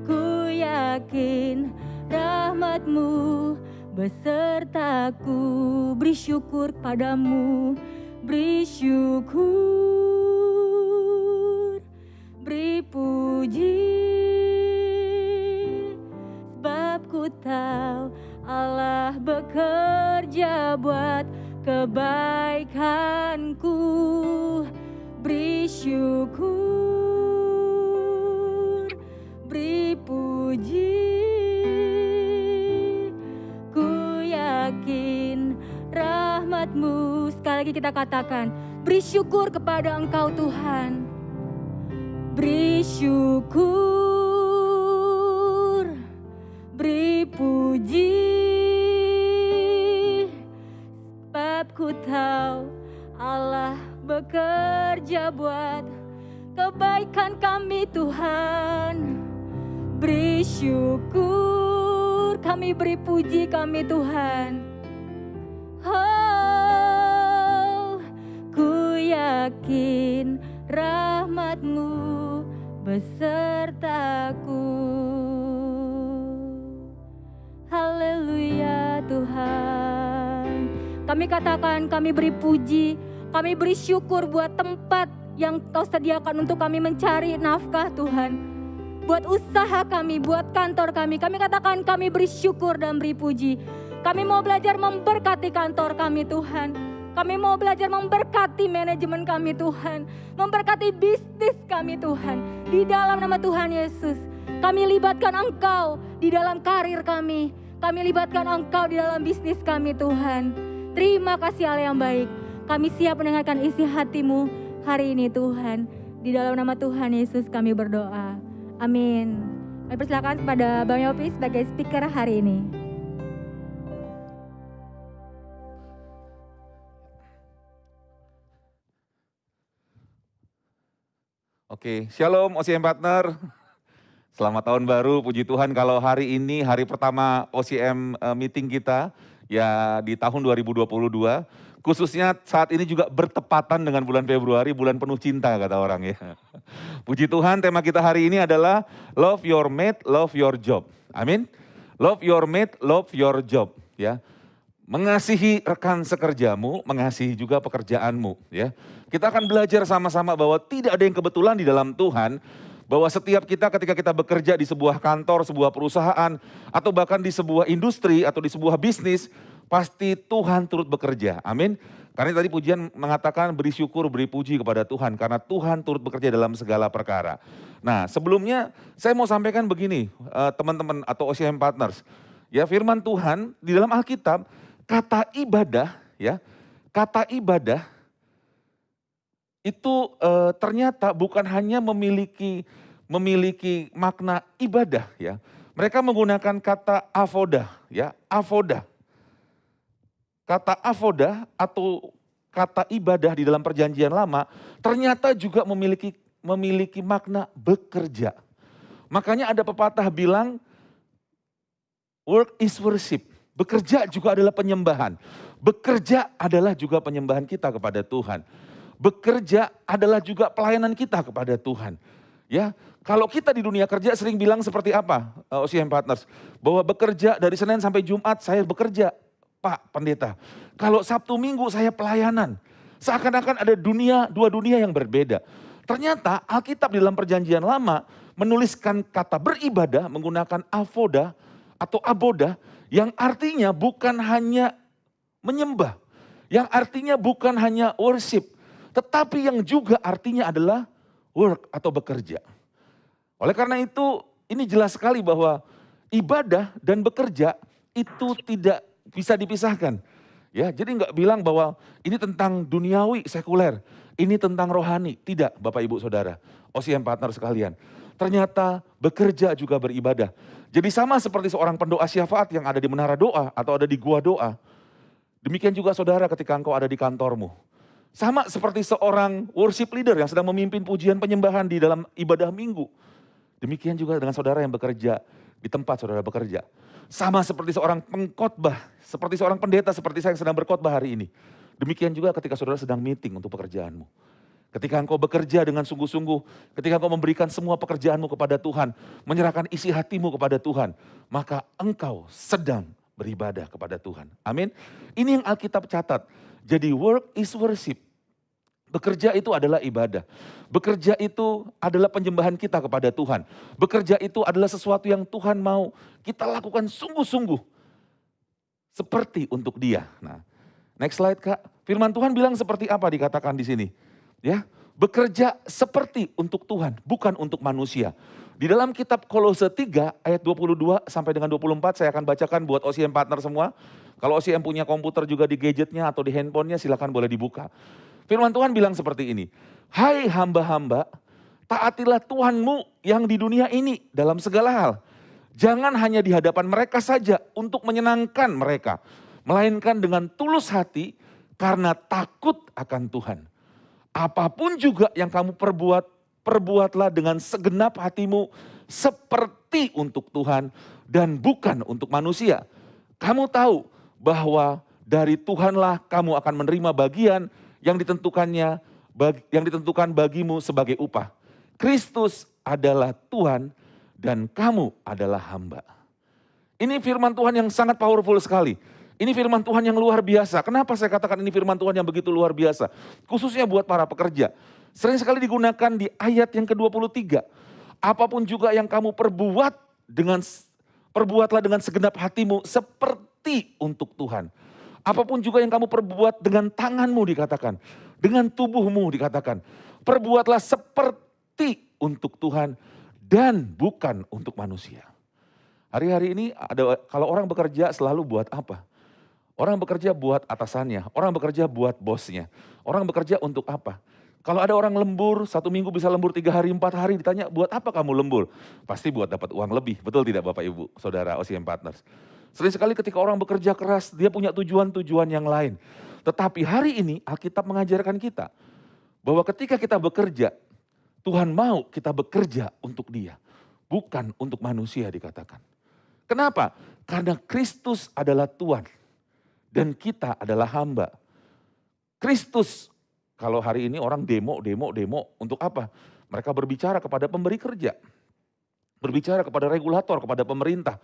Ku yakin rahmat-Mu besertaku. Beri syukur padamu, beri syukur, beri puji. Sebab ku tahu Allah bekerja buat kebaikanku. Beri syukur, beri puji. Ku yakin rahmat-Mu. Sekali lagi kita katakan, beri syukur kepada Engkau Tuhan. Beri syukur, beri puji. Sebab ku tahu Allah bekerja buat kebaikan kami Tuhan. Beri syukur, kami beri puji kami Tuhan. Oh, ku yakin rahmat-Mu besertaku. Haleluya Tuhan. Kami katakan, kami beri puji, kami beri syukur buat tempat yang Kau sediakan untuk kami mencari nafkah Tuhan. Buat usaha kami, buat kantor kami. Kami katakan kami beri syukur dan beri puji. Kami mau belajar memberkati kantor kami Tuhan. Kami mau belajar memberkati manajemen kami Tuhan. Memberkati bisnis kami Tuhan. Di dalam nama Tuhan Yesus. Kami libatkan Engkau di dalam karir kami. Kami libatkan Engkau di dalam bisnis kami Tuhan. Terima kasih Allah yang baik. Kami siap mendengarkan isi hati-Mu hari ini Tuhan. Di dalam nama Tuhan Yesus kami berdoa. Amin. Kami persilakan kepada Bang Yopi sebagai speaker hari ini. Oke, Shalom OCM Partner. Selamat tahun baru, puji Tuhan kalau hari ini hari pertama OCM meeting kita ya di tahun 2022. Khususnya saat ini juga bertepatan dengan bulan Februari, bulan penuh cinta kata orang ya. Puji Tuhan, tema kita hari ini adalah Love Your Mate, Love Your Job. Amin. Love Your Mate, Love Your Job ya. Mengasihi rekan sekerjamu, mengasihi juga pekerjaanmu ya. Kita akan belajar sama-sama bahwa tidak ada yang kebetulan di dalam Tuhan. Bahwa setiap kita ketika kita bekerja di sebuah kantor, sebuah perusahaan, atau bahkan di sebuah industri atau di sebuah bisnis, pasti Tuhan turut bekerja. Amin. Karena tadi pujian mengatakan beri syukur, beri puji kepada Tuhan. Karena Tuhan turut bekerja dalam segala perkara. Nah sebelumnya saya mau sampaikan begini teman-teman atau OCM Partners. Ya firman Tuhan di dalam Alkitab, kata ibadah ya, kata ibadah itu ternyata bukan hanya memiliki makna ibadah ya. Mereka menggunakan kata avoda ya, avoda. Kata avoda atau kata ibadah di dalam perjanjian lama ternyata juga memiliki makna bekerja. Makanya ada pepatah bilang work is worship. Bekerja juga adalah penyembahan. Bekerja adalah juga penyembahan kita kepada Tuhan. Bekerja adalah juga pelayanan kita kepada Tuhan. Ya, kalau kita di dunia kerja sering bilang seperti apa, OCM Partners, bahwa bekerja dari Senin sampai Jumat saya bekerja, Pak Pendeta. Kalau Sabtu Minggu saya pelayanan. Seakan-akan ada dua dunia yang berbeda. Ternyata Alkitab di dalam perjanjian lama menuliskan kata beribadah menggunakan avoda atau aboda yang artinya bukan hanya menyembah, yang artinya bukan hanya worship, tetapi yang juga artinya adalah work atau bekerja. Oleh karena itu ini jelas sekali bahwa ibadah dan bekerja itu tidak bisa dipisahkan. Ya, jadi nggak bilang bahwa ini tentang duniawi sekuler, ini tentang rohani. Tidak Bapak Ibu Saudara, OCM Partner sekalian. Ternyata bekerja juga beribadah. Jadi sama seperti seorang pendoa syafaat yang ada di menara doa atau ada di gua doa. Demikian juga saudara ketika engkau ada di kantormu. Sama seperti seorang worship leader yang sedang memimpin pujian penyembahan di dalam ibadah minggu. Demikian juga dengan saudara yang bekerja di tempat saudara bekerja. Sama seperti seorang pengkhotbah, seperti seorang pendeta seperti saya yang sedang berkhotbah hari ini. Demikian juga ketika saudara sedang meeting untuk pekerjaanmu. Ketika engkau bekerja dengan sungguh-sungguh, ketika engkau memberikan semua pekerjaanmu kepada Tuhan, menyerahkan isi hatimu kepada Tuhan, maka engkau sedang beribadah kepada Tuhan. Amin. Ini yang Alkitab catat. Jadi work is worship. Bekerja itu adalah ibadah. Bekerja itu adalah penyembahan kita kepada Tuhan. Bekerja itu adalah sesuatu yang Tuhan mau kita lakukan sungguh-sungguh. Seperti untuk Dia. Nah, next slide Kak. Firman Tuhan bilang seperti apa dikatakan di sini? Ya, bekerja seperti untuk Tuhan, bukan untuk manusia. Di dalam kitab Kolose 3 ayat 22 sampai dengan 24 saya akan bacakan buat OCM partner semua. Kalau OCM punya komputer juga di gadgetnya atau di handphonenya silakan boleh dibuka. Firman Tuhan bilang seperti ini. Hai hamba-hamba, taatilah Tuhanmu yang di dunia ini dalam segala hal. Jangan hanya di hadapan mereka saja untuk menyenangkan mereka. Melainkan dengan tulus hati karena takut akan Tuhan. Apapun juga yang kamu perbuat, perbuatlah dengan segenap hatimu seperti untuk Tuhan dan bukan untuk manusia. Kamu tahu bahwa dari Tuhanlah kamu akan menerima bagian yang ditentukan bagimu sebagai upah. Kristus adalah Tuhan dan kamu adalah hamba. Ini firman Tuhan yang sangat powerful sekali. Ini firman Tuhan yang luar biasa. Kenapa saya katakan ini firman Tuhan yang begitu luar biasa? Khususnya buat para pekerja. Sering sekali digunakan di ayat yang ke-23. Apapun juga yang kamu perbuatlah dengan segenap hatimu seperti untuk Tuhan. Apapun juga yang kamu perbuat dengan tanganmu dikatakan. Dengan tubuhmu dikatakan. Perbuatlah seperti untuk Tuhan dan bukan untuk manusia. Hari-hari ini kalau orang bekerja selalu buat apa? Orang bekerja buat atasannya, orang bekerja buat bosnya. Orang bekerja untuk apa? Kalau ada orang lembur, 1 minggu bisa lembur 3 hari, 4 hari, ditanya buat apa kamu lembur? Pasti buat dapat uang lebih, betul tidak Bapak Ibu, Saudara OCM Partners? Sering sekali ketika orang bekerja keras, dia punya tujuan-tujuan yang lain. Tetapi hari ini Alkitab mengajarkan kita, bahwa ketika kita bekerja, Tuhan mau kita bekerja untuk Dia. Bukan untuk manusia dikatakan. Kenapa? Karena Kristus adalah Tuhan. Dan kita adalah hamba. Kristus, kalau hari ini orang demo untuk apa? Mereka berbicara kepada pemberi kerja. Berbicara kepada regulator, kepada pemerintah.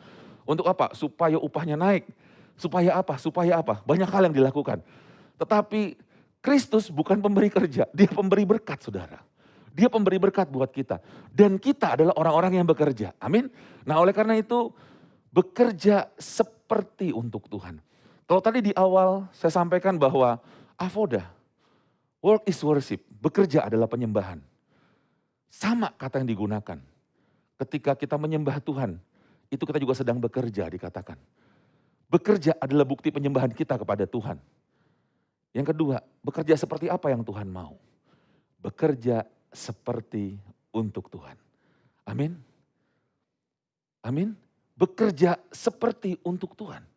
Untuk apa? Supaya upahnya naik. Supaya apa? Supaya apa? Banyak hal yang dilakukan. Tetapi Kristus bukan pemberi kerja, Dia pemberi berkat saudara. Dia pemberi berkat buat kita. Dan kita adalah orang-orang yang bekerja. Amin. Nah oleh karena itu bekerja seperti untuk Tuhan. Kalau tadi di awal saya sampaikan bahwa avoda, work is worship, bekerja adalah penyembahan. Sama kata yang digunakan. Ketika kita menyembah Tuhan, itu kita juga sedang bekerja dikatakan. Bekerja adalah bukti penyembahan kita kepada Tuhan. Yang kedua, bekerja seperti apa yang Tuhan mau? Bekerja seperti untuk Tuhan. Amin. Amin. Bekerja seperti untuk Tuhan.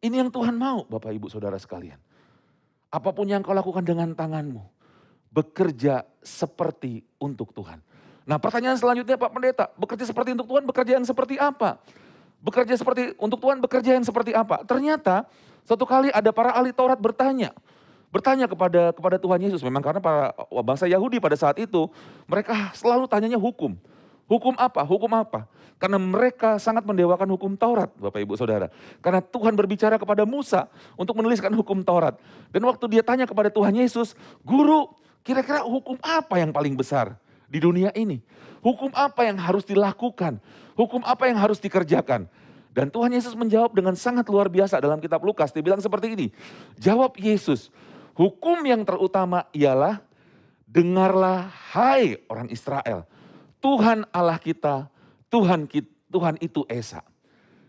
Ini yang Tuhan mau Bapak Ibu Saudara sekalian. Apapun yang kau lakukan dengan tanganmu, bekerja seperti untuk Tuhan. Nah pertanyaan selanjutnya Pak Pendeta, bekerja seperti untuk Tuhan, bekerja yang seperti apa? Bekerja seperti untuk Tuhan, bekerja yang seperti apa? Ternyata suatu kali ada para ahli Taurat bertanya kepada Tuhan Yesus. Memang karena para bangsa Yahudi pada saat itu, mereka selalu tanyanya hukum. Hukum apa? Hukum apa? Karena mereka sangat mendewakan hukum Taurat, Bapak Ibu Saudara. Karena Tuhan berbicara kepada Musa untuk menuliskan hukum Taurat. Dan waktu dia tanya kepada Tuhan Yesus, Guru, kira-kira hukum apa yang paling besar di dunia ini? Hukum apa yang harus dilakukan? Hukum apa yang harus dikerjakan? Dan Tuhan Yesus menjawab dengan sangat luar biasa dalam kitab Lukas. Dia bilang seperti ini, jawab Yesus, hukum yang terutama ialah, dengarlah hai orang Israel. Tuhan Allah kita, Tuhan itu Esa.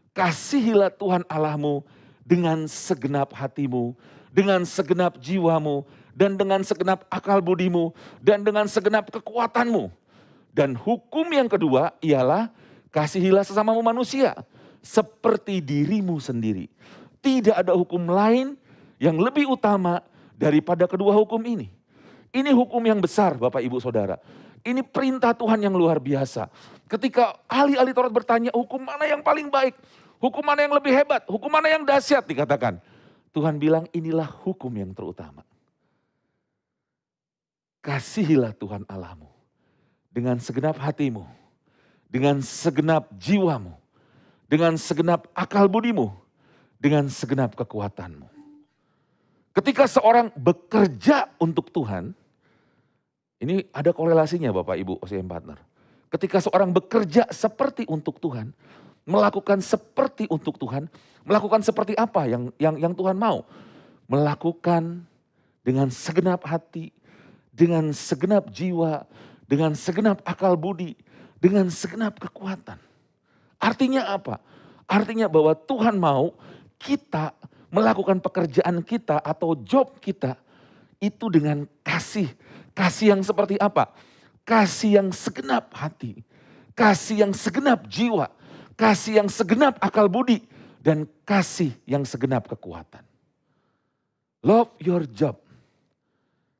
Kasihilah Tuhan Allahmu dengan segenap hatimu, dengan segenap jiwamu, dan dengan segenap akal budimu, dan dengan segenap kekuatanmu. Dan hukum yang kedua ialah kasihilah sesamamu manusia, seperti dirimu sendiri. Tidak ada hukum lain yang lebih utama daripada kedua hukum ini. Ini hukum yang besar Bapak Ibu Saudara. Ini perintah Tuhan yang luar biasa. Ketika ahli-ahli Taurat bertanya hukum mana yang paling baik, hukum mana yang lebih hebat, hukum mana yang dahsyat dikatakan. Tuhan bilang inilah hukum yang terutama. kasihilah Tuhan Allahmu dengan segenap hatimu, dengan segenap jiwamu, dengan segenap akal budimu, dengan segenap kekuatanmu. Ketika seorang bekerja untuk Tuhan, ini ada korelasinya Bapak Ibu OCM Partner. Ketika seorang bekerja seperti untuk Tuhan, melakukan seperti untuk Tuhan, melakukan seperti apa yang Tuhan mau. Melakukan dengan segenap hati, dengan segenap jiwa, dengan segenap akal budi, dengan segenap kekuatan. Artinya apa? Artinya bahwa Tuhan mau kita melakukan pekerjaan kita atau job kita itu dengan kasih. Kasih yang seperti apa? Kasih yang segenap hati, kasih yang segenap jiwa, kasih yang segenap akal budi, dan kasih yang segenap kekuatan. Love your job.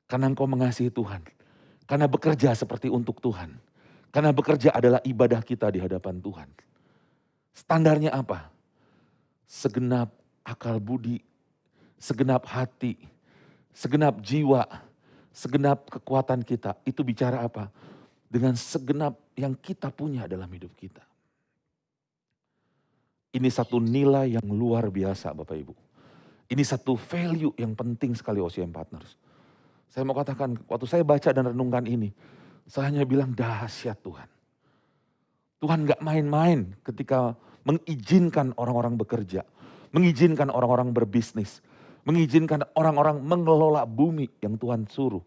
Karena engkau mengasihi Tuhan. Karena bekerja seperti untuk Tuhan. Karena bekerja adalah ibadah kita di hadapan Tuhan. Standarnya apa? Segenap akal budi, segenap hati, segenap jiwa, segenap kekuatan kita. Itu bicara apa? Dengan segenap yang kita punya dalam hidup kita. Ini satu nilai yang luar biasa Bapak Ibu. Ini satu value yang penting sekali OCM Partners. Saya mau katakan, waktu saya baca dan renungkan ini, saya hanya bilang dahsyat Tuhan. Tuhan gak main-main ketika mengizinkan orang-orang bekerja, mengizinkan orang-orang berbisnis, mengizinkan orang-orang mengelola bumi yang Tuhan suruh.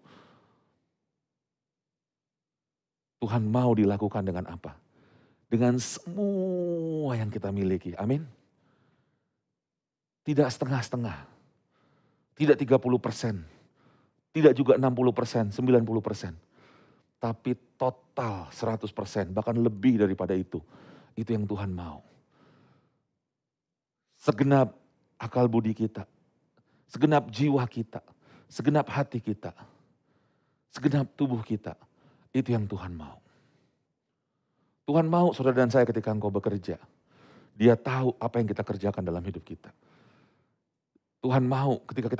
Tuhan mau dilakukan dengan apa? Dengan semua yang kita miliki, amin. Tidak setengah-setengah, tidak 30%, tidak juga 60%, 90%. Tapi total 100%, bahkan lebih daripada itu. Itu yang Tuhan mau. Segenap akal budi kita, segenap jiwa kita, segenap hati kita, segenap tubuh kita. Itu yang Tuhan mau. Tuhan mau saudara dan saya ketika engkau bekerja. Dia tahu apa yang kita kerjakan dalam hidup kita. Tuhan mau ketika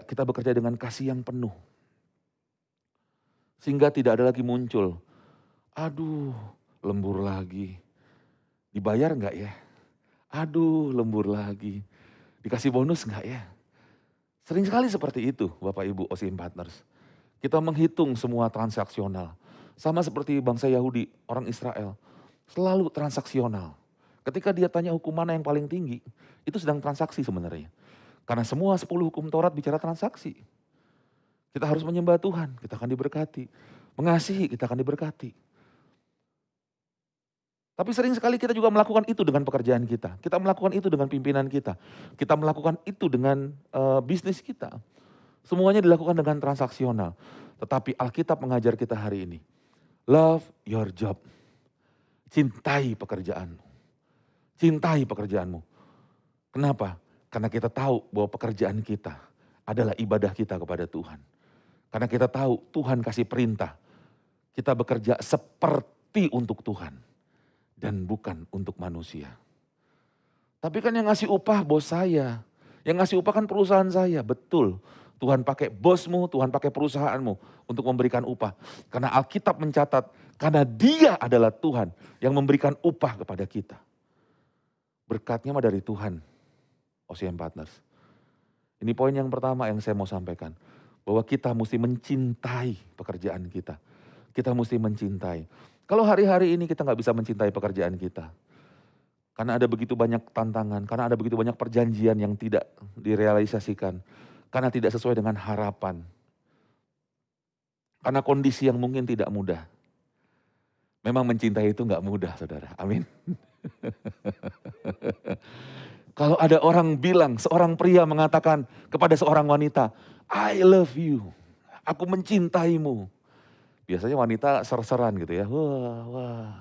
kita bekerja dengan kasih yang penuh. Sehingga tidak ada lagi muncul, aduh lembur lagi, dibayar enggak ya? Aduh lembur lagi, dikasih bonus enggak ya? Sering sekali seperti itu Bapak Ibu OCM Partners. Kita menghitung semua transaksional. Sama seperti bangsa Yahudi, orang Israel. Selalu transaksional. Ketika dia tanya hukum mana yang paling tinggi, itu sedang transaksi sebenarnya. Karena semua 10 hukum Taurat bicara transaksi. Kita harus menyembah Tuhan, kita akan diberkati. Mengasihi, kita akan diberkati. Tapi sering sekali kita juga melakukan itu dengan pekerjaan kita. Kita melakukan itu dengan pimpinan kita. Kita melakukan itu dengan bisnis kita. Semuanya dilakukan dengan transaksional. Tetapi Alkitab mengajar kita hari ini. Love your job. Cintai pekerjaanmu. Cintai pekerjaanmu. Kenapa? Karena kita tahu bahwa pekerjaan kita adalah ibadah kita kepada Tuhan. Karena kita tahu Tuhan kasih perintah. Kita bekerja seperti untuk Tuhan. Dan bukan untuk manusia. Tapi kan yang ngasih upah bos saya. Yang ngasih upah kan perusahaan saya. Betul. Tuhan pakai bosmu, Tuhan pakai perusahaanmu untuk memberikan upah. Karena Alkitab mencatat, karena Dia adalah Tuhan yang memberikan upah kepada kita. Berkatnya mah dari Tuhan, OCM Partners. Ini poin yang pertama yang saya mau sampaikan. Bahwa kita mesti mencintai pekerjaan kita. Kita mesti mencintai. Kalau hari-hari ini kita gak bisa mencintai pekerjaan kita. Karena ada begitu banyak tantangan, karena ada begitu banyak perjanjian yang tidak direalisasikan. Karena tidak sesuai dengan harapan. Karena kondisi yang mungkin tidak mudah. Memang mencintai itu gak mudah saudara, amin. Kalau ada orang bilang, seorang pria mengatakan kepada seorang wanita, I love you, aku mencintaimu. Biasanya wanita ser-seran gitu ya, wah,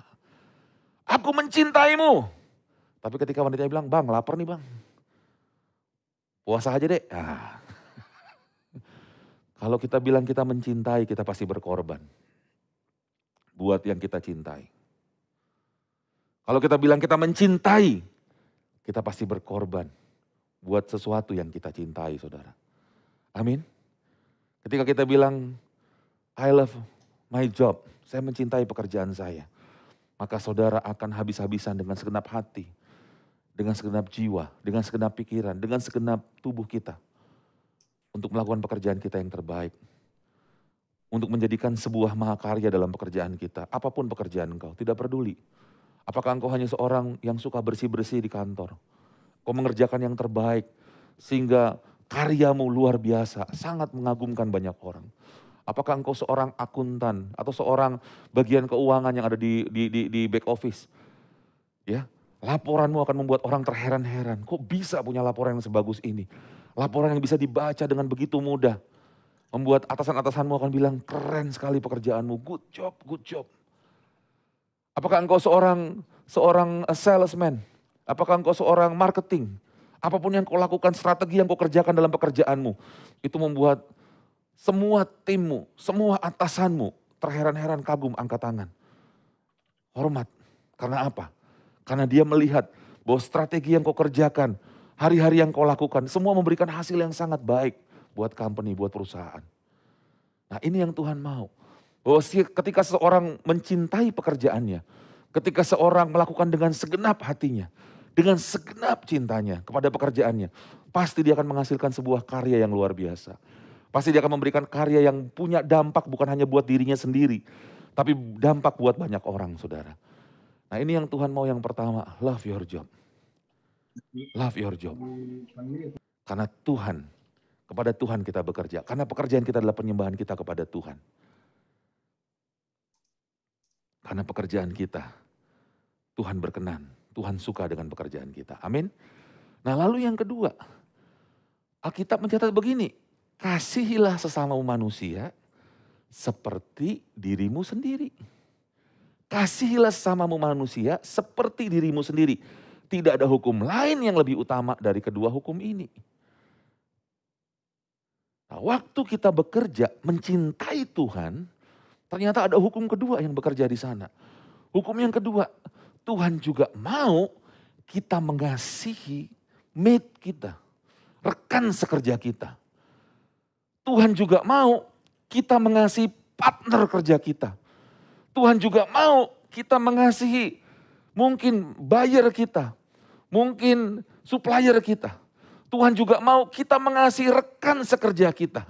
aku mencintaimu. Tapi ketika wanita bilang, bang lapar nih bang, puasa aja deh. Kalau kita bilang kita mencintai, kita pasti berkorban. Buat yang kita cintai. Kalau kita bilang kita mencintai, kita pasti berkorban. Buat sesuatu yang kita cintai saudara. Amin. Ketika kita bilang, I love my job, saya mencintai pekerjaan saya. Maka saudara akan habis-habisan dengan segenap hati, dengan segenap jiwa, dengan segenap pikiran, dengan segenap tubuh kita. Untuk melakukan pekerjaan kita yang terbaik. Untuk menjadikan sebuah mahakarya dalam pekerjaan kita. Apapun pekerjaan engkau, tidak peduli. Apakah engkau hanya seorang yang suka bersih-bersih di kantor. Kau mengerjakan yang terbaik, sehingga karyamu luar biasa, sangat mengagumkan banyak orang. Apakah engkau seorang akuntan atau seorang bagian keuangan yang ada di back office? Ya, laporanmu akan membuat orang terheran-heran. Kok bisa punya laporan yang sebagus ini? Laporan yang bisa dibaca dengan begitu mudah. Membuat atasan-atasanmu akan bilang, keren sekali pekerjaanmu, good job, good job. Apakah engkau seorang salesman? Apakah engkau seorang marketing? Apapun yang kau lakukan, strategi yang kau kerjakan dalam pekerjaanmu, itu membuat semua timmu, semua atasanmu terheran-heran, kagum, angkat tangan. Hormat. Karena apa? Karena dia melihat bahwa strategi yang kau kerjakan, hari-hari yang kau lakukan, semua memberikan hasil yang sangat baik buat company, buat perusahaan. Nah ini yang Tuhan mau. Bahwa ketika seseorang mencintai pekerjaannya, ketika seorang melakukan dengan segenap hatinya, dengan segenap cintanya kepada pekerjaannya, pasti dia akan menghasilkan sebuah karya yang luar biasa. Pasti dia akan memberikan karya yang punya dampak bukan hanya buat dirinya sendiri, tapi dampak buat banyak orang, saudara. Nah ini yang Tuhan mau yang pertama, love your job. Love your job. Karena Tuhan, kepada Tuhan kita bekerja. Karena pekerjaan kita adalah penyembahan kita kepada Tuhan. Karena pekerjaan kita, Tuhan berkenan, Tuhan suka dengan pekerjaan kita. Amin. Nah lalu yang kedua, Alkitab mencatat begini, kasihilah sesamamu manusia seperti dirimu sendiri. Kasihilah sesamamu manusia seperti dirimu sendiri. Tidak ada hukum lain yang lebih utama dari kedua hukum ini. Nah, waktu kita bekerja mencintai Tuhan, ternyata ada hukum kedua yang bekerja di sana. Hukum yang kedua, Tuhan juga mau kita mengasihi mate kita, rekan sekerja kita. Tuhan juga mau kita mengasihi partner kerja kita. Tuhan juga mau kita mengasihi mungkin buyer kita, mungkin supplier kita. Tuhan juga mau kita mengasihi rekan sekerja kita.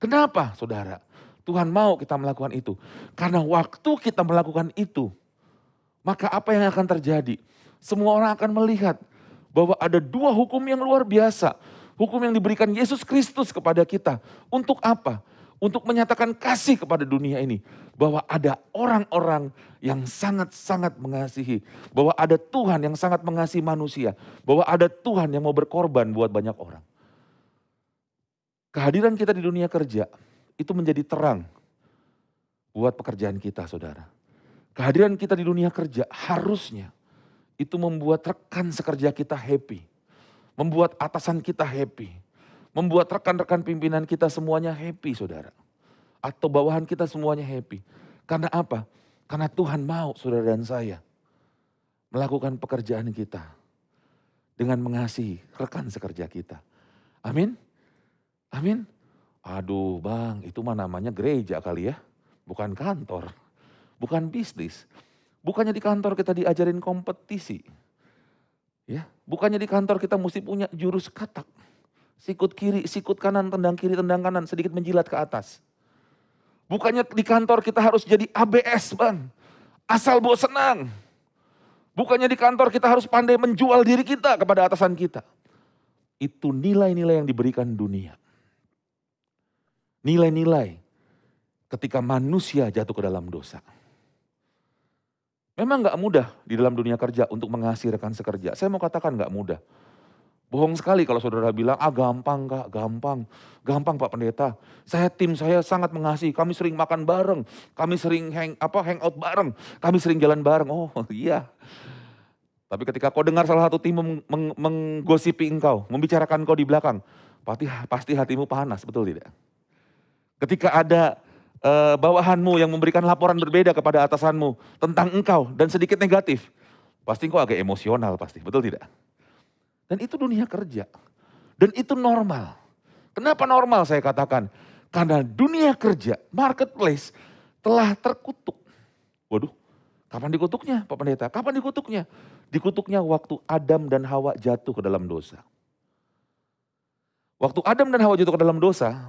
Kenapa saudara? Tuhan mau kita melakukan itu. Karena waktu kita melakukan itu, maka apa yang akan terjadi? Semua orang akan melihat bahwa ada dua hukum yang luar biasa. Hukum yang diberikan Yesus Kristus kepada kita. Untuk apa? Untuk menyatakan kasih kepada dunia ini. Bahwa ada orang-orang yang sangat-sangat mengasihi. Bahwa ada Tuhan yang sangat mengasihi manusia. Bahwa ada Tuhan yang mau berkorban buat banyak orang. Kehadiran kita di dunia kerja itu menjadi terang buat pekerjaan kita, saudara. Kehadiran kita di dunia kerja harusnya itu membuat rekan sekerja kita happy. Membuat atasan kita happy. Membuat rekan-rekan pimpinan kita semuanya happy, saudara. Atau bawahan kita semuanya happy. Karena apa? Karena Tuhan mau saudara dan saya melakukan pekerjaan kita dengan mengasihi rekan sekerja kita. Amin? Amin? Aduh bang, itu mah namanya gereja kali ya. Bukan kantor. Bukan bisnis. Bukannya di kantor kita diajarin kompetisi. Ya, bukannya di kantor kita mesti punya jurus katak. Sikut kiri, sikut kanan, tendang kiri, tendang kanan, sedikit menjilat ke atas. Bukannya di kantor kita harus jadi ABS bang. Asal bawa senang. Bukannya di kantor kita harus pandai menjual diri kita kepada atasan kita. Itu nilai-nilai yang diberikan dunia. Nilai-nilai ketika manusia jatuh ke dalam dosa. Memang gak mudah di dalam dunia kerja untuk mengasihi rekan sekerja. Saya mau katakan gak mudah. Bohong sekali kalau saudara bilang, gampang kak, gampang. Gampang Pak Pendeta. Tim saya sangat mengasihi, kami sering makan bareng. Kami sering hangout bareng. Kami sering jalan bareng. Oh iya. Tapi ketika kau dengar salah satu tim menggosipi engkau, membicarakan kau di belakang. Pasti hatimu panas, betul tidak? Ketika ada bawahanmu yang memberikan laporan berbeda kepada atasanmu tentang engkau dan sedikit negatif, pasti engkau agak emosional pasti, betul tidak? Dan itu dunia kerja. Dan itu normal. Kenapa normal saya katakan? Karena dunia kerja, marketplace telah terkutuk. Waduh, kapan dikutuknya Pak Pendeta? Kapan dikutuknya? Dikutuknya waktu Adam dan Hawa jatuh ke dalam dosa. Waktu Adam dan Hawa jatuh ke dalam dosa,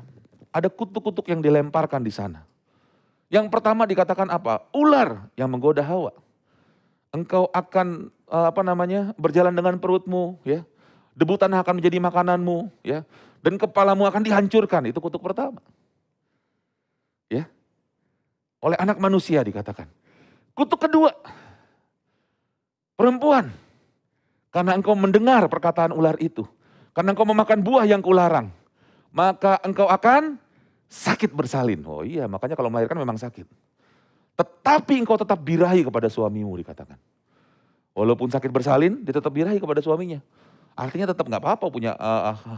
ada kutuk-kutuk yang dilemparkan di sana. Yang pertama dikatakan apa? Ular yang menggoda Hawa. Engkau akan berjalan dengan perutmu, ya. Debu tanah akan menjadi makananmu, ya. Dan kepalamu akan dihancurkan. Itu kutuk pertama. Ya. Oleh anak manusia dikatakan. Kutuk kedua, perempuan. Karena engkau mendengar perkataan ular itu. Karena engkau memakan buah yang kularang. Maka engkau akan sakit bersalin. Oh iya, makanya kalau melahirkan memang sakit. Tetapi engkau tetap birahi kepada suamimu dikatakan. Walaupun sakit bersalin, dia tetap birahi kepada suaminya. Artinya tetap gak apa-apa, punya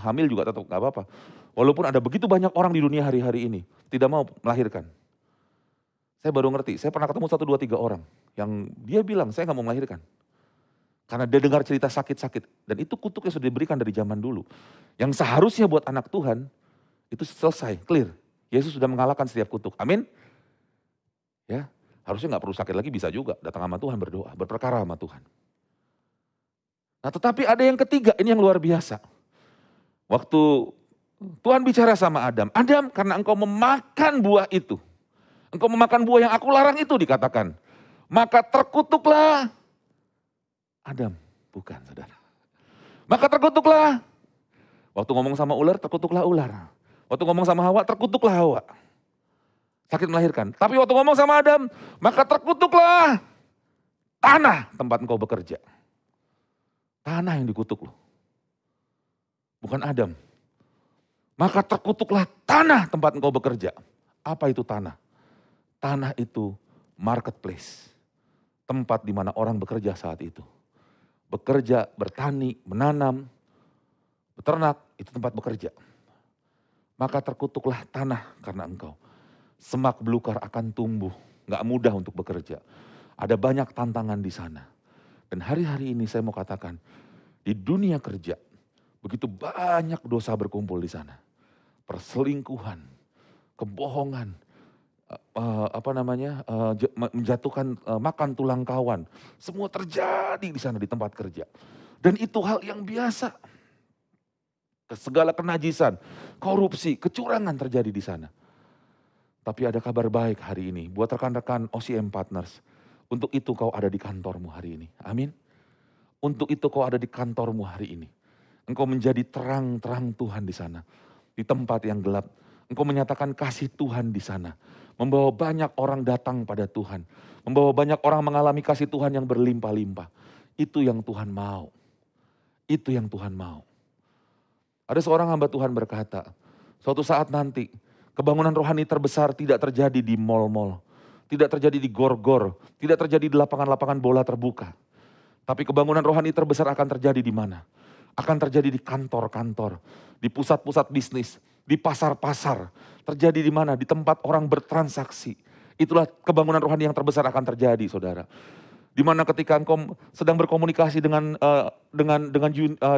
hamil juga tetap gak apa-apa. Walaupun ada begitu banyak orang di dunia hari-hari ini, tidak mau melahirkan. Saya baru ngerti, saya pernah ketemu 1, 2, 3 orang. Yang dia bilang, saya gak mau melahirkan. Karena dia dengar cerita sakit-sakit. Dan itu kutuk yang sudah diberikan dari zaman dulu. Yang seharusnya buat anak Tuhan, itu selesai, clear. Yesus sudah mengalahkan setiap kutuk, amin. Ya, harusnya gak perlu sakit lagi, bisa juga. Datang sama Tuhan berdoa, berperkara sama Tuhan. Nah tetapi ada yang ketiga, ini yang luar biasa. Waktu Tuhan bicara sama Adam, Adam karena engkau memakan buah itu. Engkau memakan buah yang aku larang itu dikatakan. Maka terkutuklah Adam, bukan saudara. Maka terkutuklah. Waktu ngomong sama ular, terkutuklah ular. Waktu ngomong sama Hawa, terkutuklah Hawa. Sakit melahirkan. Tapi waktu ngomong sama Adam, maka terkutuklah tanah tempat engkau bekerja. Tanah yang dikutuk loh. Bukan Adam. Maka terkutuklah tanah tempat engkau bekerja. Apa itu tanah? Tanah itu marketplace. Tempat di mana orang bekerja saat itu. Bekerja, bertani, menanam, beternak, itu tempat bekerja. Maka terkutuklah tanah karena engkau. Semak belukar akan tumbuh. Gak mudah untuk bekerja. Ada banyak tantangan di sana. Dan hari-hari ini saya mau katakan, di dunia kerja, begitu banyak dosa berkumpul di sana. Perselingkuhan, kebohongan, menjatuhkan makan tulang kawan. Semua terjadi di sana di tempat kerja. Dan itu hal yang biasa. Segala kenajisan, korupsi, kecurangan terjadi di sana. Tapi ada kabar baik hari ini buat rekan-rekan OCM Partners. Untuk itu kau ada di kantormu hari ini. Amin. Untuk itu kau ada di kantormu hari ini. Engkau menjadi terang-terang Tuhan di sana. Di tempat yang gelap. Engkau menyatakan kasih Tuhan di sana. Membawa banyak orang datang pada Tuhan. Membawa banyak orang mengalami kasih Tuhan yang berlimpah-limpah. Itu yang Tuhan mau. Itu yang Tuhan mau. Ada seorang hamba Tuhan berkata, suatu saat nanti kebangunan rohani terbesar tidak terjadi di mal-mal. Tidak terjadi di gor-gor, tidak terjadi di lapangan-lapangan bola terbuka. Tapi kebangunan rohani terbesar akan terjadi di mana? Akan terjadi di kantor-kantor, di pusat-pusat bisnis, di pasar-pasar. Terjadi di mana? Di tempat orang bertransaksi. Itulah kebangunan rohani yang terbesar akan terjadi, saudara. Di mana ketika engkau sedang berkomunikasi dengan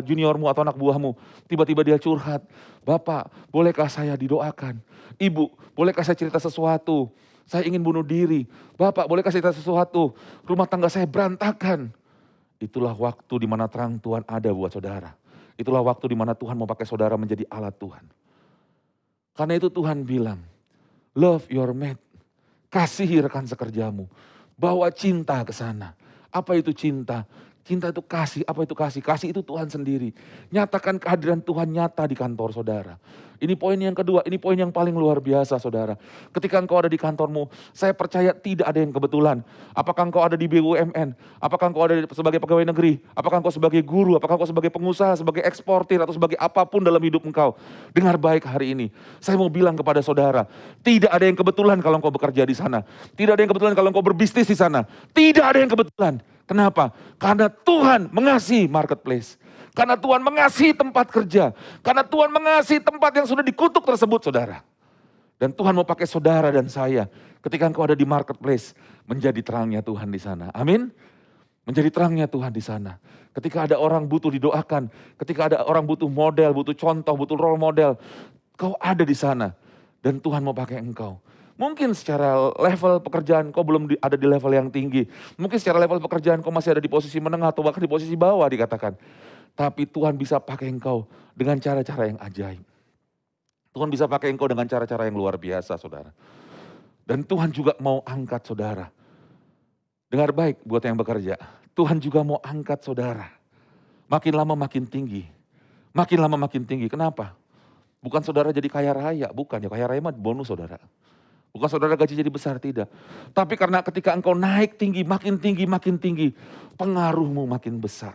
juniormu atau anak buahmu, tiba-tiba dia curhat, Bapak, bolehkah saya didoakan? Ibu, bolehkah saya cerita sesuatu? Saya ingin bunuh diri. Bapak, boleh kasih cerita sesuatu? Rumah tangga saya berantakan. Itulah waktu di mana terang Tuhan ada buat saudara. Itulah waktu di mana Tuhan mau pakai saudara menjadi alat Tuhan. Karena itu Tuhan bilang, love your mate. Kasihi rekan sekerjamu. Bawa cinta ke sana. Apa itu cinta? Cinta itu kasih. Apa itu kasih? Kasih itu Tuhan sendiri. Nyatakan kehadiran Tuhan nyata di kantor saudara. Ini poin yang kedua, ini poin yang paling luar biasa saudara. Ketika engkau ada di kantormu, saya percaya tidak ada yang kebetulan. Apakah engkau ada di BUMN? Apakah engkau ada sebagai pegawai negeri? Apakah engkau sebagai guru? Apakah engkau sebagai pengusaha, sebagai eksportir, atau sebagai apapun dalam hidup engkau? Dengar baik hari ini. Saya mau bilang kepada saudara, tidak ada yang kebetulan kalau engkau bekerja di sana. Tidak ada yang kebetulan kalau engkau berbisnis di sana. Tidak ada yang kebetulan. Kenapa? Karena Tuhan mengasihi marketplace. Karena Tuhan mengasihi tempat kerja. Karena Tuhan mengasihi tempat yang sudah dikutuk tersebut, saudara. Dan Tuhan mau pakai saudara dan saya ketika engkau ada di marketplace menjadi terangnya Tuhan di sana. Amin. Menjadi terangnya Tuhan di sana. Ketika ada orang butuh didoakan, ketika ada orang butuh model, butuh contoh, butuh role model, kau ada di sana. Dan Tuhan mau pakai engkau. Mungkin secara level pekerjaan kau belum ada di level yang tinggi. Mungkin secara level pekerjaan kau masih ada di posisi menengah atau bahkan di posisi bawah dikatakan. Tapi Tuhan bisa pakai engkau dengan cara-cara yang ajaib. Tuhan bisa pakai engkau dengan cara-cara yang luar biasa, saudara. Dan Tuhan juga mau angkat saudara. Dengar baik buat yang bekerja. Tuhan juga mau angkat saudara. Makin lama makin tinggi. Makin lama makin tinggi. Kenapa? Bukan saudara jadi kaya raya, bukan ya. Kaya raya mah bonus saudara. Bukan saudara gaji jadi besar, tidak. Tapi karena ketika engkau naik tinggi, makin tinggi, pengaruhmu makin besar.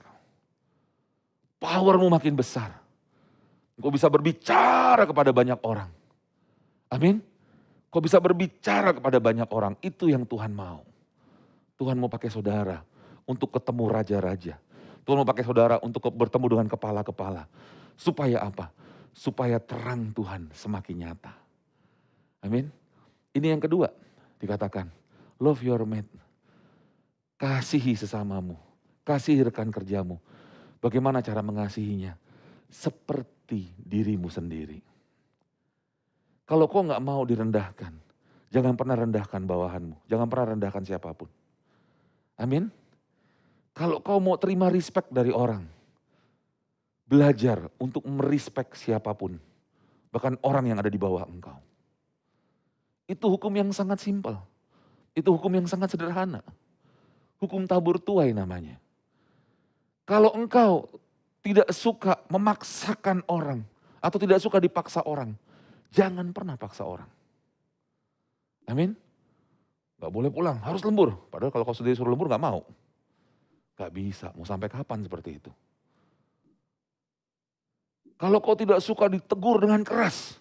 Powermu makin besar. Engkau bisa berbicara kepada banyak orang. Amin. Kau bisa berbicara kepada banyak orang, itu yang Tuhan mau. Tuhan mau pakai saudara untuk ketemu raja-raja. Tuhan mau pakai saudara untuk bertemu dengan kepala-kepala. Supaya apa? Supaya terang Tuhan semakin nyata. Amin. Ini yang kedua dikatakan, love your mate. Kasihi sesamamu, kasihi rekan kerjamu. Bagaimana cara mengasihinya? Seperti dirimu sendiri. Kalau kau gak mau direndahkan, jangan pernah rendahkan bawahanmu. Jangan pernah rendahkan siapapun. Amin. Kalau kau mau terima respect dari orang, belajar untuk merespek siapapun. Bahkan orang yang ada di bawah engkau. Itu hukum yang sangat simpel. Itu hukum yang sangat sederhana. Hukum tabur tuai namanya. Kalau engkau tidak suka memaksakan orang, atau tidak suka dipaksa orang, jangan pernah paksa orang. Amin. Gak boleh pulang, harus lembur. Padahal kalau kau sendiri suruh lembur gak mau. Gak bisa, mau sampai kapan seperti itu. Kalau kau tidak suka ditegur dengan keras,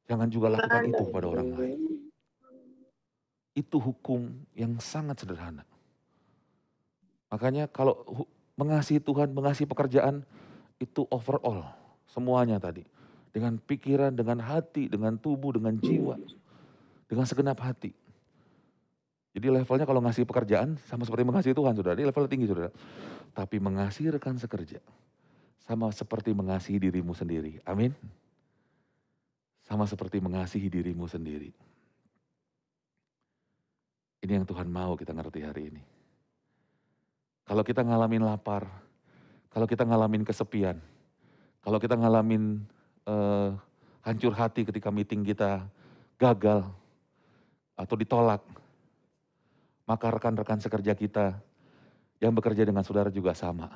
jangan juga lakukan itu pada orang lain. Itu hukum yang sangat sederhana. Makanya kalau mengasihi Tuhan, mengasihi pekerjaan, itu overall. Semuanya tadi. Dengan pikiran, dengan hati, dengan tubuh, dengan jiwa. Dengan segenap hati. Jadi levelnya kalau ngasih pekerjaan sama seperti mengasihi Tuhan, saudara. Ini level tinggi, saudara. Tapi mengasihi rekan sekerja sama seperti mengasihi dirimu sendiri. Amin. Sama seperti mengasihi dirimu sendiri. Ini yang Tuhan mau kita ngerti hari ini. Kalau kita ngalamin lapar, kalau kita ngalamin kesepian, kalau kita ngalamin hancur hati ketika meeting kita gagal atau ditolak, maka rekan-rekan sekerja kita yang bekerja dengan saudara juga sama.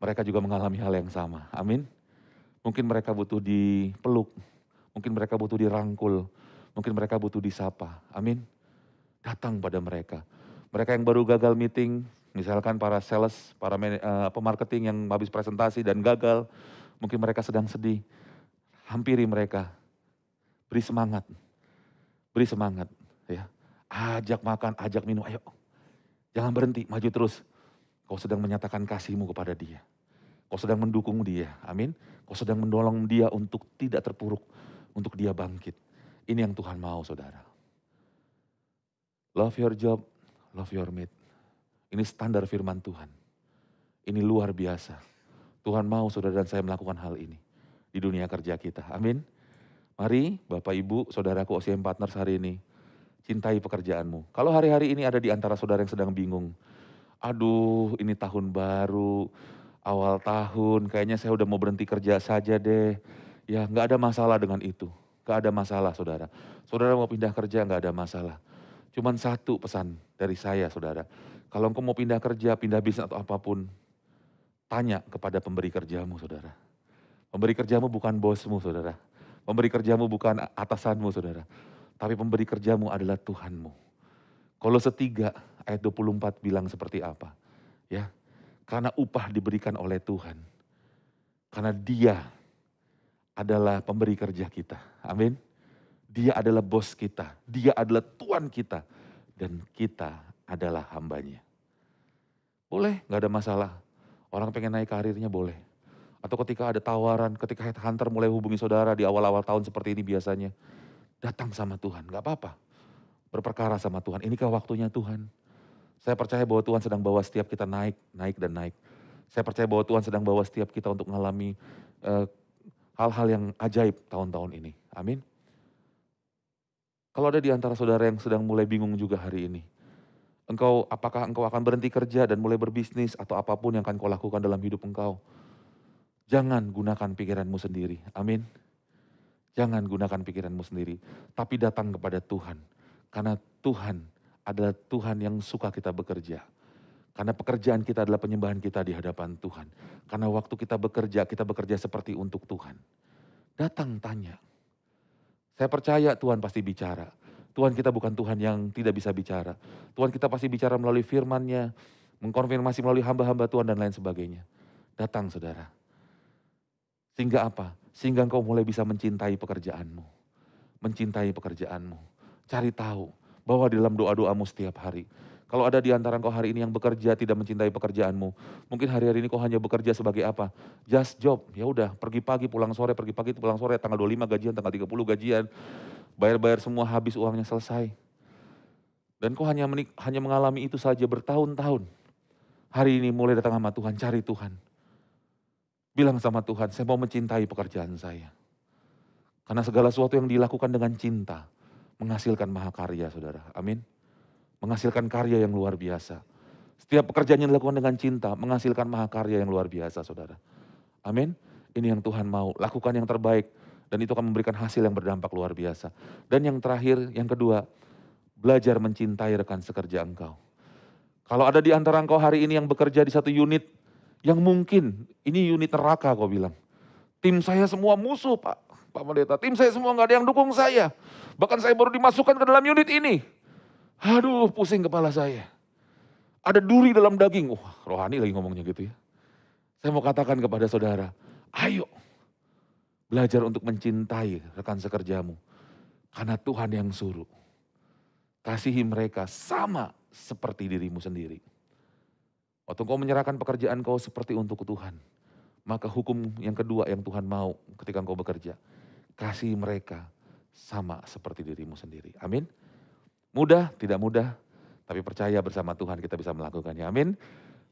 Mereka juga mengalami hal yang sama. Amin. Mungkin mereka butuh dipeluk, mungkin mereka butuh dirangkul, mungkin mereka butuh disapa. Amin. Datang pada mereka. Mereka yang baru gagal meeting, misalkan para sales, para pemarketing yang habis presentasi dan gagal, mungkin mereka sedang sedih. Hampiri mereka, beri semangat, ya. Ajak makan, ajak minum, ayo. Jangan berhenti, maju terus. Kau sedang menyatakan kasihmu kepada dia. Kau sedang mendukung dia, amin. Kau sedang mendorong dia untuk tidak terpuruk, untuk dia bangkit. Ini yang Tuhan mau, saudara. Love your job, love your mate. Ini standar firman Tuhan. Ini luar biasa. Tuhan mau saudara dan saya melakukan hal ini di dunia kerja kita. Amin. Mari Bapak Ibu, saudaraku OCM Partners hari ini, cintai pekerjaanmu. Kalau hari-hari ini ada di antara saudara yang sedang bingung, aduh ini tahun baru, awal tahun, kayaknya saya udah mau berhenti kerja saja deh. Ya gak ada masalah dengan itu, gak ada masalah saudara. Saudara mau pindah kerja gak ada masalah. Cuman satu pesan dari saya saudara, kalau engkau mau pindah kerja, pindah bisnis atau apapun, tanya kepada pemberi kerjamu saudara. Pemberi kerjamu bukan bosmu saudara, pemberi kerjamu bukan atasanmu saudara, tapi pemberi kerjamu adalah Tuhanmu. Kolose 3 ayat 24 bilang seperti apa? Ya, karena upah diberikan oleh Tuhan, karena Dia adalah pemberi kerja kita, amin. Dia adalah bos kita, dia adalah Tuhan kita, dan kita adalah hambanya. Boleh, gak ada masalah. Orang pengen naik karirnya boleh. Atau ketika ada tawaran, ketika headhunter mulai hubungi saudara di awal-awal tahun seperti ini biasanya. Datang sama Tuhan, gak apa-apa. Berperkara sama Tuhan, inikah waktunya Tuhan? Saya percaya bahwa Tuhan sedang bawa setiap kita naik, naik dan naik. Saya percaya bahwa Tuhan sedang bawa setiap kita untuk mengalami hal-hal yang ajaib tahun-tahun ini. Amin. Kalau ada di antara saudara yang sedang mulai bingung juga hari ini, apakah engkau akan berhenti kerja dan mulai berbisnis atau apapun yang akan kau lakukan dalam hidup engkau, jangan gunakan pikiranmu sendiri. Amin. Jangan gunakan pikiranmu sendiri, tapi datang kepada Tuhan. Karena Tuhan adalah Tuhan yang suka kita bekerja. Karena pekerjaan kita adalah penyembahan kita di hadapan Tuhan. Karena waktu kita bekerja seperti untuk Tuhan. Datang tanya. Saya percaya Tuhan pasti bicara. Tuhan kita bukan Tuhan yang tidak bisa bicara. Tuhan kita pasti bicara melalui firman-Nya, mengkonfirmasi melalui hamba-hamba Tuhan dan lain sebagainya. Datang saudara. Sehingga apa? Sehingga engkau mulai bisa mencintai pekerjaanmu. Mencintai pekerjaanmu. Cari tahu bahwa di dalam doa-doamu setiap hari. Kalau ada di antara engkau hari ini yang bekerja tidak mencintai pekerjaanmu. Mungkin hari-hari ini kau hanya bekerja sebagai apa? Just job. Ya udah, pergi pagi pulang sore, pergi pagi pulang sore, tanggal 25 gajian, tanggal 30 gajian. Bayar-bayar semua, habis uangnya, selesai. Dan kau hanya mengalami itu saja bertahun-tahun. Hari ini mulai datang sama Tuhan, cari Tuhan. Bilang sama Tuhan, saya mau mencintai pekerjaan saya. Karena segala sesuatu yang dilakukan dengan cinta, menghasilkan mahakarya saudara. Amin. Menghasilkan karya yang luar biasa. Setiap pekerjaan yang dilakukan dengan cinta, menghasilkan mahakarya yang luar biasa saudara. Amin. Ini yang Tuhan mau, lakukan yang terbaik. Dan itu akan memberikan hasil yang berdampak luar biasa. Dan yang terakhir, yang kedua, belajar mencintai rekan sekerja engkau. Kalau ada di antara engkau hari ini yang bekerja di satu unit, yang mungkin ini unit neraka kau bilang. Tim saya semua musuh Pak Pendeta, tim saya semua gak ada yang dukung saya. Bahkan saya baru dimasukkan ke dalam unit ini. Aduh pusing kepala saya. Ada duri dalam daging. Rohani lagi ngomongnya gitu ya. Saya mau katakan kepada saudara, ayo belajar untuk mencintai rekan sekerjamu. Karena Tuhan yang suruh. Kasihi mereka sama seperti dirimu sendiri. Waktu kau menyerahkan pekerjaan kau seperti untuk Tuhan, maka hukum yang kedua yang Tuhan mau ketika kau bekerja, kasih mereka sama seperti dirimu sendiri. Amin. Mudah, tidak mudah, tapi percaya bersama Tuhan kita bisa melakukannya. Amin.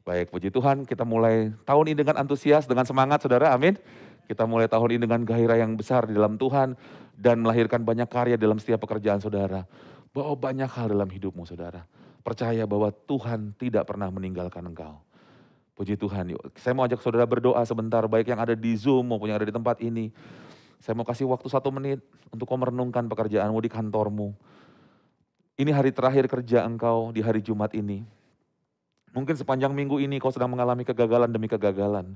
Baik, puji Tuhan, kita mulai tahun ini dengan antusias, dengan semangat saudara. Amin. Kita mulai tahun ini dengan gairah yang besar di dalam Tuhan dan melahirkan banyak karya dalam setiap pekerjaan saudara. Bawa banyak hal dalam hidupmu saudara. Percaya bahwa Tuhan tidak pernah meninggalkan engkau. Puji Tuhan. Yuk. Saya mau ajak saudara berdoa sebentar, baik yang ada di Zoom maupun yang ada di tempat ini. Saya mau kasih waktu 1 menit untuk kau merenungkan pekerjaanmu di kantormu. Ini hari terakhir kerja engkau di hari Jumat ini. Mungkin sepanjang minggu ini kau sedang mengalami kegagalan demi kegagalan.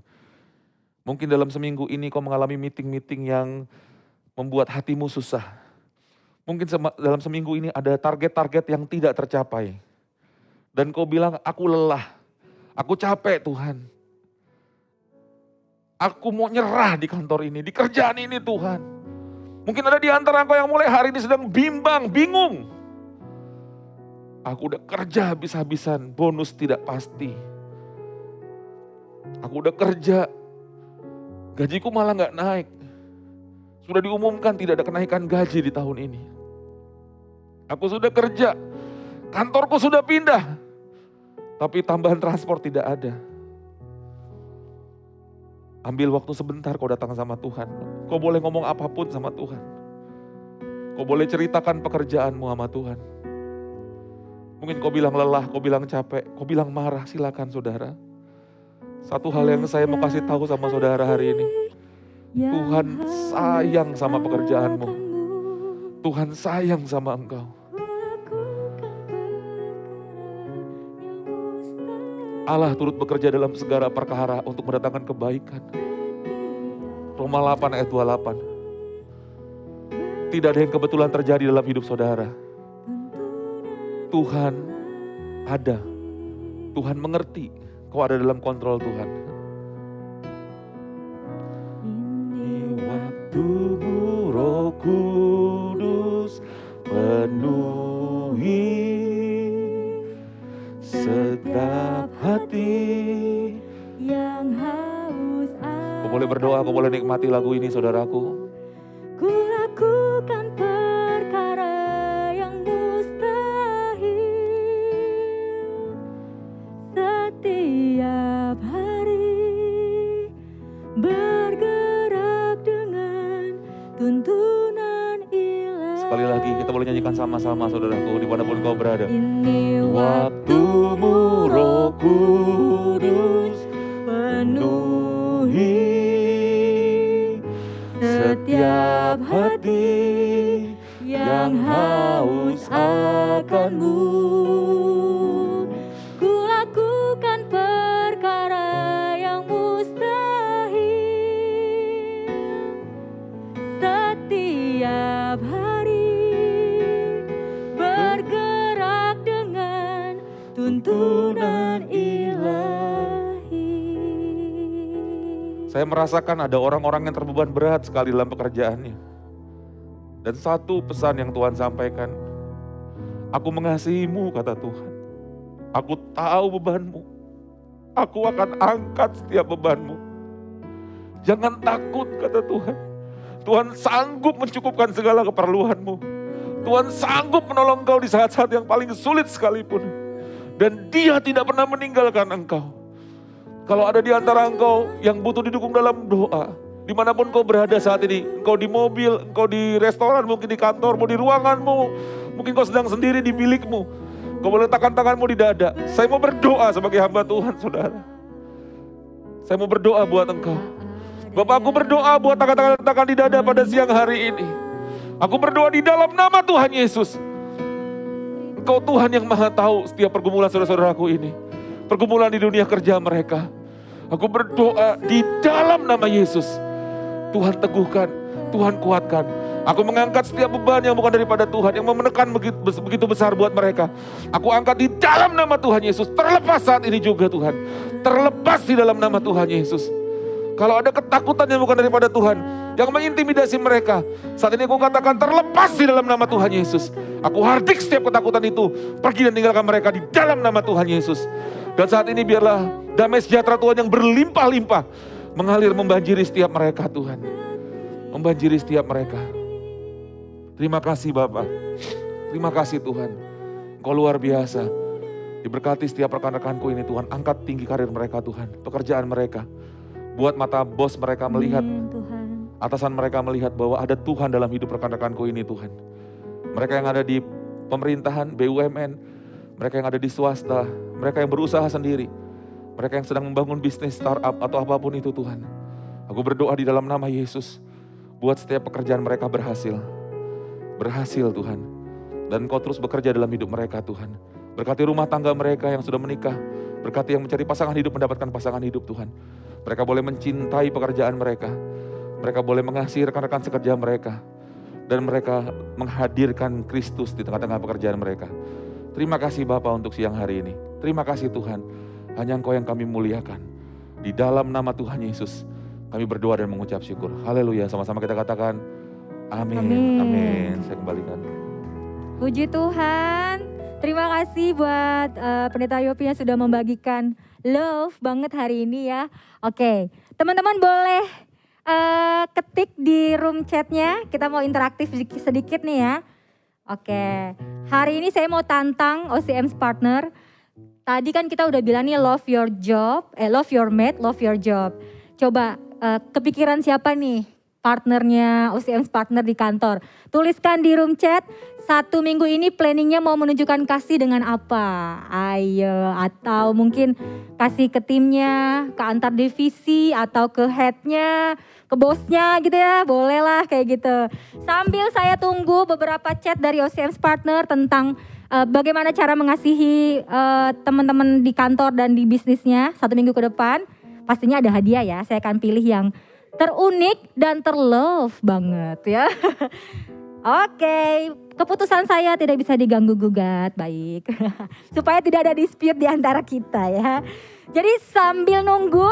Mungkin dalam seminggu ini kau mengalami meeting-meeting yang membuat hatimu susah. Mungkin dalam seminggu ini ada target-target yang tidak tercapai. Dan kau bilang, aku lelah, aku capek Tuhan. Aku mau nyerah di kantor ini, di kerjaan ini Tuhan. Mungkin ada di antara engkau yang mulai hari ini sedang bimbang, bingung. Aku udah kerja habis-habisan, bonus tidak pasti. Aku udah kerja, gajiku malah gak naik. Sudah diumumkan tidak ada kenaikan gaji di tahun ini. Aku sudah kerja, kantorku sudah pindah. Tapi tambahan transport tidak ada. Ambil waktu sebentar kau datang sama Tuhan. Kau boleh ngomong apapun sama Tuhan. Kau boleh ceritakan pekerjaanmu sama Tuhan. Mungkin kau bilang lelah, kau bilang capek, kau bilang marah, silakan saudara. Satu hal yang saya mau kasih tahu sama saudara hari ini. Tuhan sayang sama pekerjaanmu. Tuhan sayang sama engkau. Allah turut bekerja dalam segala perkara untuk mendatangkan kebaikan. Roma 8 ayat 28. Tidak ada yang kebetulan terjadi dalam hidup saudara. Tuhan ada. Tuhan mengerti. Kau ada dalam kontrol Tuhan. Ini waktumu Roh Kudus penuhi setiap hati yang haus. Kau boleh berdoa, kau boleh nikmati lagu ini saudaraku. Ku lakukan perkara yang mustahil setiap hari, bergerak dengan tuntunan ilahi. Sekali sekali lagi kita boleh nyanyikan sama-sama saudaraku dimanapun kau berada. Ini Waktumu Roh Kudus penuhi setiap hati yang haus akan-Mu. Ku lakukan perkara yang mustahil setiap hari, bergerak dengan tuntunan ilahi. Saya merasakan ada orang-orang yang terbeban berat sekali dalam pekerjaannya. Dan satu pesan yang Tuhan sampaikan, aku mengasihimu kata Tuhan. Aku tahu bebanmu. Aku akan angkat setiap bebanmu. Jangan takut kata Tuhan. Tuhan sanggup mencukupkan segala keperluanmu. Tuhan sanggup menolong engkau di saat-saat yang paling sulit sekalipun. Dan Dia tidak pernah meninggalkan engkau. Kalau ada di antara engkau yang butuh didukung dalam doa, dimanapun kau berada saat ini, engkau di mobil, engkau di restoran, mungkin di kantormu, di ruanganmu, mungkin kau sedang sendiri di bilikmu, kau boleh letakkan tanganmu di dada. Saya mau berdoa sebagai hamba Tuhan, saudara. Saya mau berdoa buat engkau. Bapak, aku berdoa buat tangan-tangan letakkan di dada pada siang hari ini. Aku berdoa di dalam nama Tuhan Yesus. Engkau Tuhan yang maha tahu setiap pergumulan saudara-saudaraku ini. Pergumulan di dunia kerja mereka. Aku berdoa di dalam nama Yesus. Tuhan teguhkan, Tuhan kuatkan. Aku mengangkat setiap beban yang bukan daripada Tuhan, yang menekan begitu besar buat mereka. Aku angkat di dalam nama Tuhan Yesus. Terlepas saat ini juga Tuhan. Terlepas di dalam nama Tuhan Yesus. Kalau ada ketakutan yang bukan daripada Tuhan, yang mengintimidasi mereka, saat ini aku katakan terlepas di dalam nama Tuhan Yesus. Aku hardik setiap ketakutan itu, pergi dan tinggalkan mereka di dalam nama Tuhan Yesus. Dan saat ini biarlah damai sejahtera Tuhan yang berlimpah-limpah mengalir membanjiri setiap mereka Tuhan. Membanjiri setiap mereka. Terima kasih Bapak. Terima kasih Tuhan. Engkau luar biasa. Diberkati setiap rekan-rekanku ini Tuhan. Angkat tinggi karir mereka Tuhan. Pekerjaan mereka. Buat mata bos mereka melihat. Tuhan. Atasan mereka melihat bahwa ada Tuhan dalam hidup rekan-rekanku ini Tuhan. Mereka yang ada di pemerintahan, BUMN. Mereka yang ada di swasta. Mereka yang berusaha sendiri. Mereka yang sedang membangun bisnis startup atau apapun itu Tuhan. Aku berdoa di dalam nama Yesus. Buat setiap pekerjaan mereka berhasil. Berhasil Tuhan. Dan Engkau terus bekerja dalam hidup mereka Tuhan. Berkati rumah tangga mereka yang sudah menikah. Berkati yang mencari pasangan hidup mendapatkan pasangan hidup Tuhan. Mereka boleh mencintai pekerjaan mereka. Mereka boleh mengasihi rekan-rekan sekerja mereka. Dan mereka menghadirkan Kristus di tengah-tengah pekerjaan mereka. Terima kasih Bapa untuk siang hari ini. Terima kasih Tuhan. Hanya Engkau yang kami muliakan. Di dalam nama Tuhan Yesus, kami berdoa dan mengucap syukur. Haleluya, sama-sama kita katakan amin. Amin. Amin. Saya kembalikan. Puji Tuhan. Terima kasih buat Pendeta Yopi yang sudah membagikan love banget hari ini ya. Oke, teman-teman boleh ketik di room chatnya. Kita mau interaktif sedikit nih ya. Oke, hari ini saya mau tantang OCM's partner. Tadi kan kita udah bilang nih love your job, love your mate, love your job. Coba kepikiran siapa nih partnernya OCM's partner di kantor? Tuliskan di room chat, 1 minggu ini planningnya mau menunjukkan kasih dengan apa? Ayo, atau mungkin kasih ke timnya, ke antar divisi, atau ke headnya, ke bosnya gitu ya, bolehlah kayak gitu. Sambil saya tunggu beberapa chat dari OCM's partner tentang bagaimana cara mengasihi teman-teman di kantor dan di bisnisnya 1 minggu ke depan. Pastinya ada hadiah ya, saya akan pilih yang terunik dan terlove banget ya. Oke, keputusan saya tidak bisa diganggu gugat, baik. Supaya tidak ada dispute di antara kita ya. Jadi sambil nunggu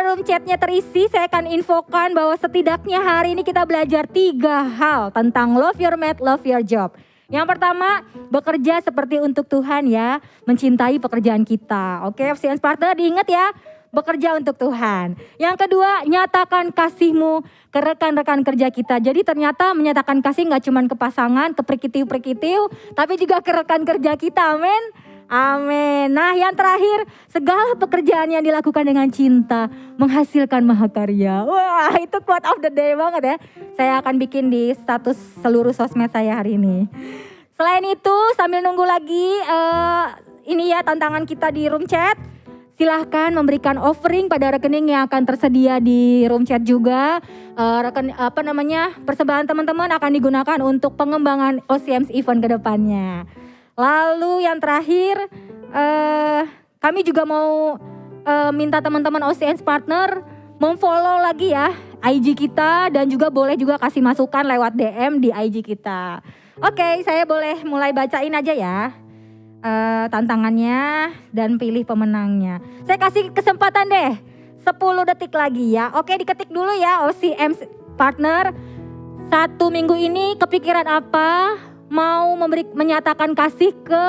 room chatnya terisi, saya akan infokan bahwa setidaknya hari ini kita belajar 3 hal tentang love your mate, love your job. Yang pertama, bekerja seperti untuk Tuhan ya, mencintai pekerjaan kita. Oke, OCM's partner diingat ya, bekerja untuk Tuhan. Yang kedua, nyatakan kasihmu ke rekan-rekan kerja kita. Jadi ternyata menyatakan kasih gak cuma ke pasangan, ke perkitiu-perkitiu, tapi juga ke rekan kerja kita, amin. Amin. Nah yang terakhir, segala pekerjaan yang dilakukan dengan cinta menghasilkan mahakarya. Wah itu quote of the day banget ya. Saya akan bikin di status seluruh sosmed saya hari ini. Selain itu sambil nunggu lagi, ini ya tantangan kita di room chat. Silahkan memberikan offering pada rekening yang akan tersedia di room chat juga. Persembahan teman-teman akan digunakan untuk pengembangan OCM's event ke depannya. Lalu yang terakhir, kami juga mau minta teman-teman OCM's partner memfollow lagi ya IG kita dan juga boleh juga kasih masukan lewat DM di IG kita. Oke, saya boleh mulai bacain aja ya tantangannya dan pilih pemenangnya. Saya kasih kesempatan deh 10 detik lagi ya. Oke, diketik dulu ya OCM's partner. 1 minggu ini kepikiran apa? Mau menyatakan kasih ke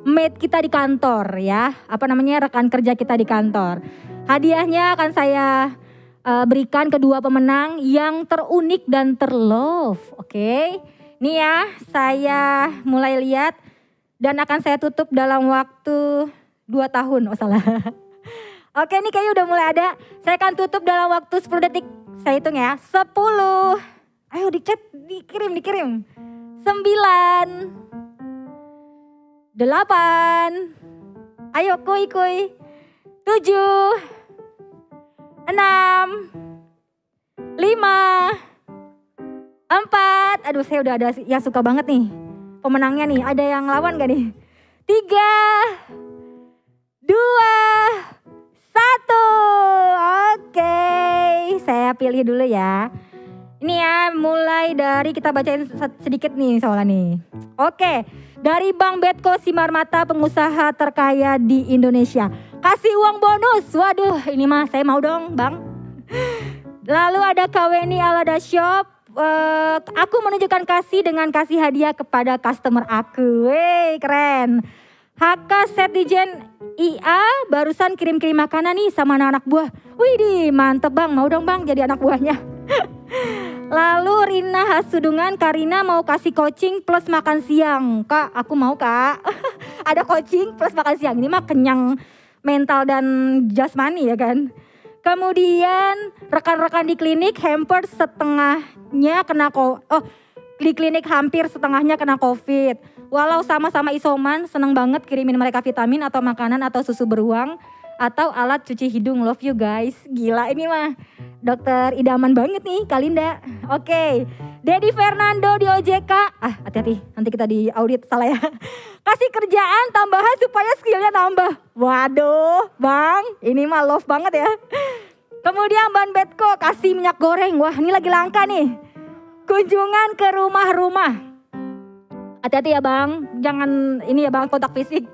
mate kita di kantor ya, rekan kerja kita di kantor. Hadiahnya akan saya berikan kedua pemenang yang terunik dan terlove. Oke, nih ya saya mulai lihat dan akan saya tutup dalam waktu 2 tahun. Oh salah. Oke, ini kayaknya udah mulai ada. Saya akan tutup dalam waktu 10 detik. Saya hitung ya. 10. Ayo di chat, dikirim. 9, 8, ayo kuy, 7, 6, 5, 4, aduh saya udah ada yang suka banget nih pemenangnya nih, ada yang lawan gak nih? 3, 2, 1, oke saya pilih dulu ya. Ini ya mulai dari kita bacain sedikit nih soalnya nih. Oke, dari Bang Betko Simarmata, pengusaha terkaya di Indonesia. Kasih uang bonus, waduh ini mah saya mau dong Bang. Lalu ada Kaweni Alada Shop. Aku menunjukkan kasih dengan kasih hadiah kepada customer aku. Wey keren. HK Setijen IA barusan kirim-kirim makanan nih sama anak buah. Widih mantep Bang, mau dong Bang jadi anak buahnya. Lalu Rina Hasudungan, Karina mau kasih coaching plus makan siang. Kak, aku mau Kak. Ada coaching plus makan siang. Ini mah kenyang mental dan jasmani ya kan. Kemudian rekan-rekan di klinik hampir setengahnya di klinik hampir setengahnya kena COVID. Walau sama-sama isoman, seneng banget kirimin mereka vitamin atau makanan atau susu beruang atau alat cuci hidung. Love you guys. Gila ini mah dokter idaman banget nih Kalinda. Oke, Dedi Fernando di OJK. Hati-hati nanti kita di audit salah ya. Kasih kerjaan tambahan supaya skillnya nambah. Waduh Bang, ini mah love banget ya. Kemudian Bang Betko kasih minyak goreng. Wah ini lagi langka nih. Kunjungan ke rumah-rumah. Hati-hati ya Bang, jangan ini ya Bang kontak fisik.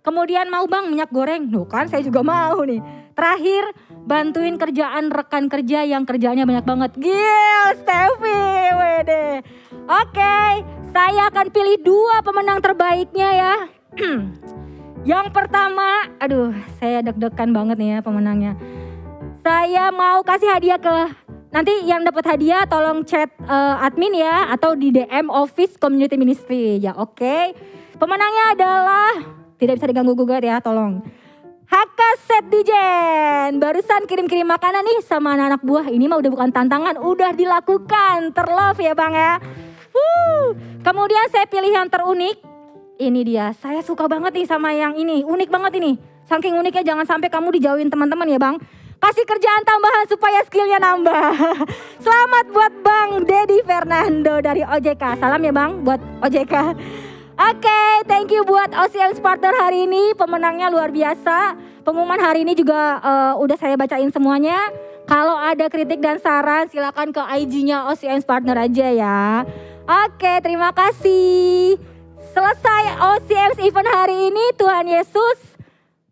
Kemudian mau Bang minyak goreng, kan saya juga mau nih. Terakhir bantuin kerjaan rekan kerja yang kerjanya banyak banget. Gil, Steffi, wede. Oke, saya akan pilih 2 pemenang terbaiknya ya. Yang pertama, aduh saya deg-degan banget nih ya pemenangnya. Saya mau kasih hadiah ke, nanti yang dapat hadiah tolong chat admin ya atau di DM Office Community Ministry ya oke. Pemenangnya adalah, tidak bisa diganggu gugat ya tolong. HK Setijen, barusan kirim-kirim makanan nih sama anak-anak buah. Ini mah udah bukan tantangan, udah dilakukan. Terlove ya Bang ya. Kemudian saya pilih yang terunik. Ini dia, saya suka banget nih sama yang ini. Unik banget ini. Saking uniknya jangan sampai kamu dijauhin teman-teman ya Bang. Kasih kerjaan tambahan supaya skillnya nambah. Selamat buat Bang Dedi Fernando dari OJK. Salam ya Bang buat OJK. Oke, thank you buat OCM's partner hari ini. Pemenangnya luar biasa. Pengumuman hari ini juga udah saya bacain semuanya. Kalau ada kritik dan saran silakan ke IG-nya OCM's partner aja ya. Oke, terima kasih. Selesai OCM's event hari ini. Tuhan Yesus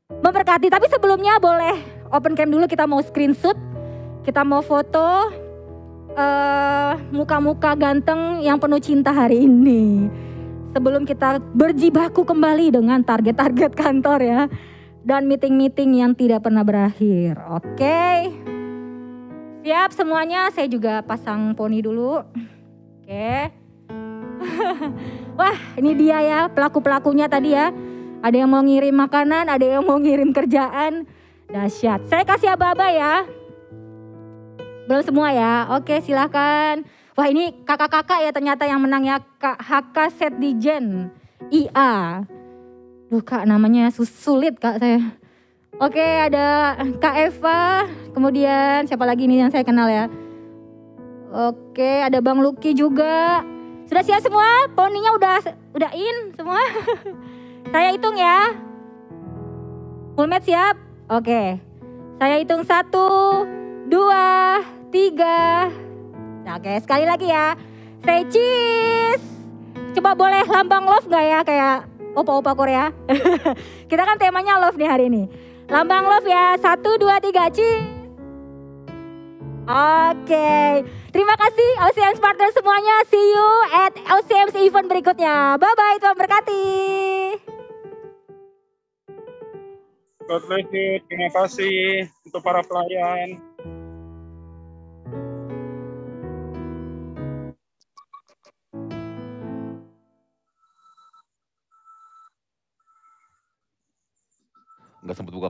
memberkati. Tapi sebelumnya boleh open cam dulu, kita mau screenshot. Kita mau foto muka-muka ganteng yang penuh cinta hari ini. Sebelum kita berjibaku kembali dengan target-target kantor ya. Dan meeting-meeting yang tidak pernah berakhir. Oke. Siap semuanya, saya juga pasang poni dulu. Oke. Wah ini dia ya pelaku-pelakunya tadi ya. Ada yang mau ngirim makanan, ada yang mau ngirim kerjaan. Dahsyat. Saya kasih aba-aba ya. Belum semua ya. Oke, silakan. Wah, ini kakak-kakak ya ternyata yang menang ya. Kak HK Setdijen IA. Duh Kak, namanya sulit Kak saya. Oke, ada Kak Eva. Kemudian siapa lagi nih yang saya kenal ya? Oke, ada Bang Lucky juga. Sudah siap semua? Poninya udah in semua? Saya hitung ya. Full match siap? Oke. Saya hitung 1, 2, 3. Nah, oke, sekali lagi ya. Say cheese. Coba boleh lambang love gak ya kayak opa-opa Korea? Kita kan temanya love nih hari ini. Lambang love ya. 1, 2, 3 cheese. Oke. Terima kasih OCM's partner semuanya. See you at OCM's event berikutnya. Bye-bye, Tuhan berkati. God bless you. Terima kasih untuk para pelayan. Nggak sempat buka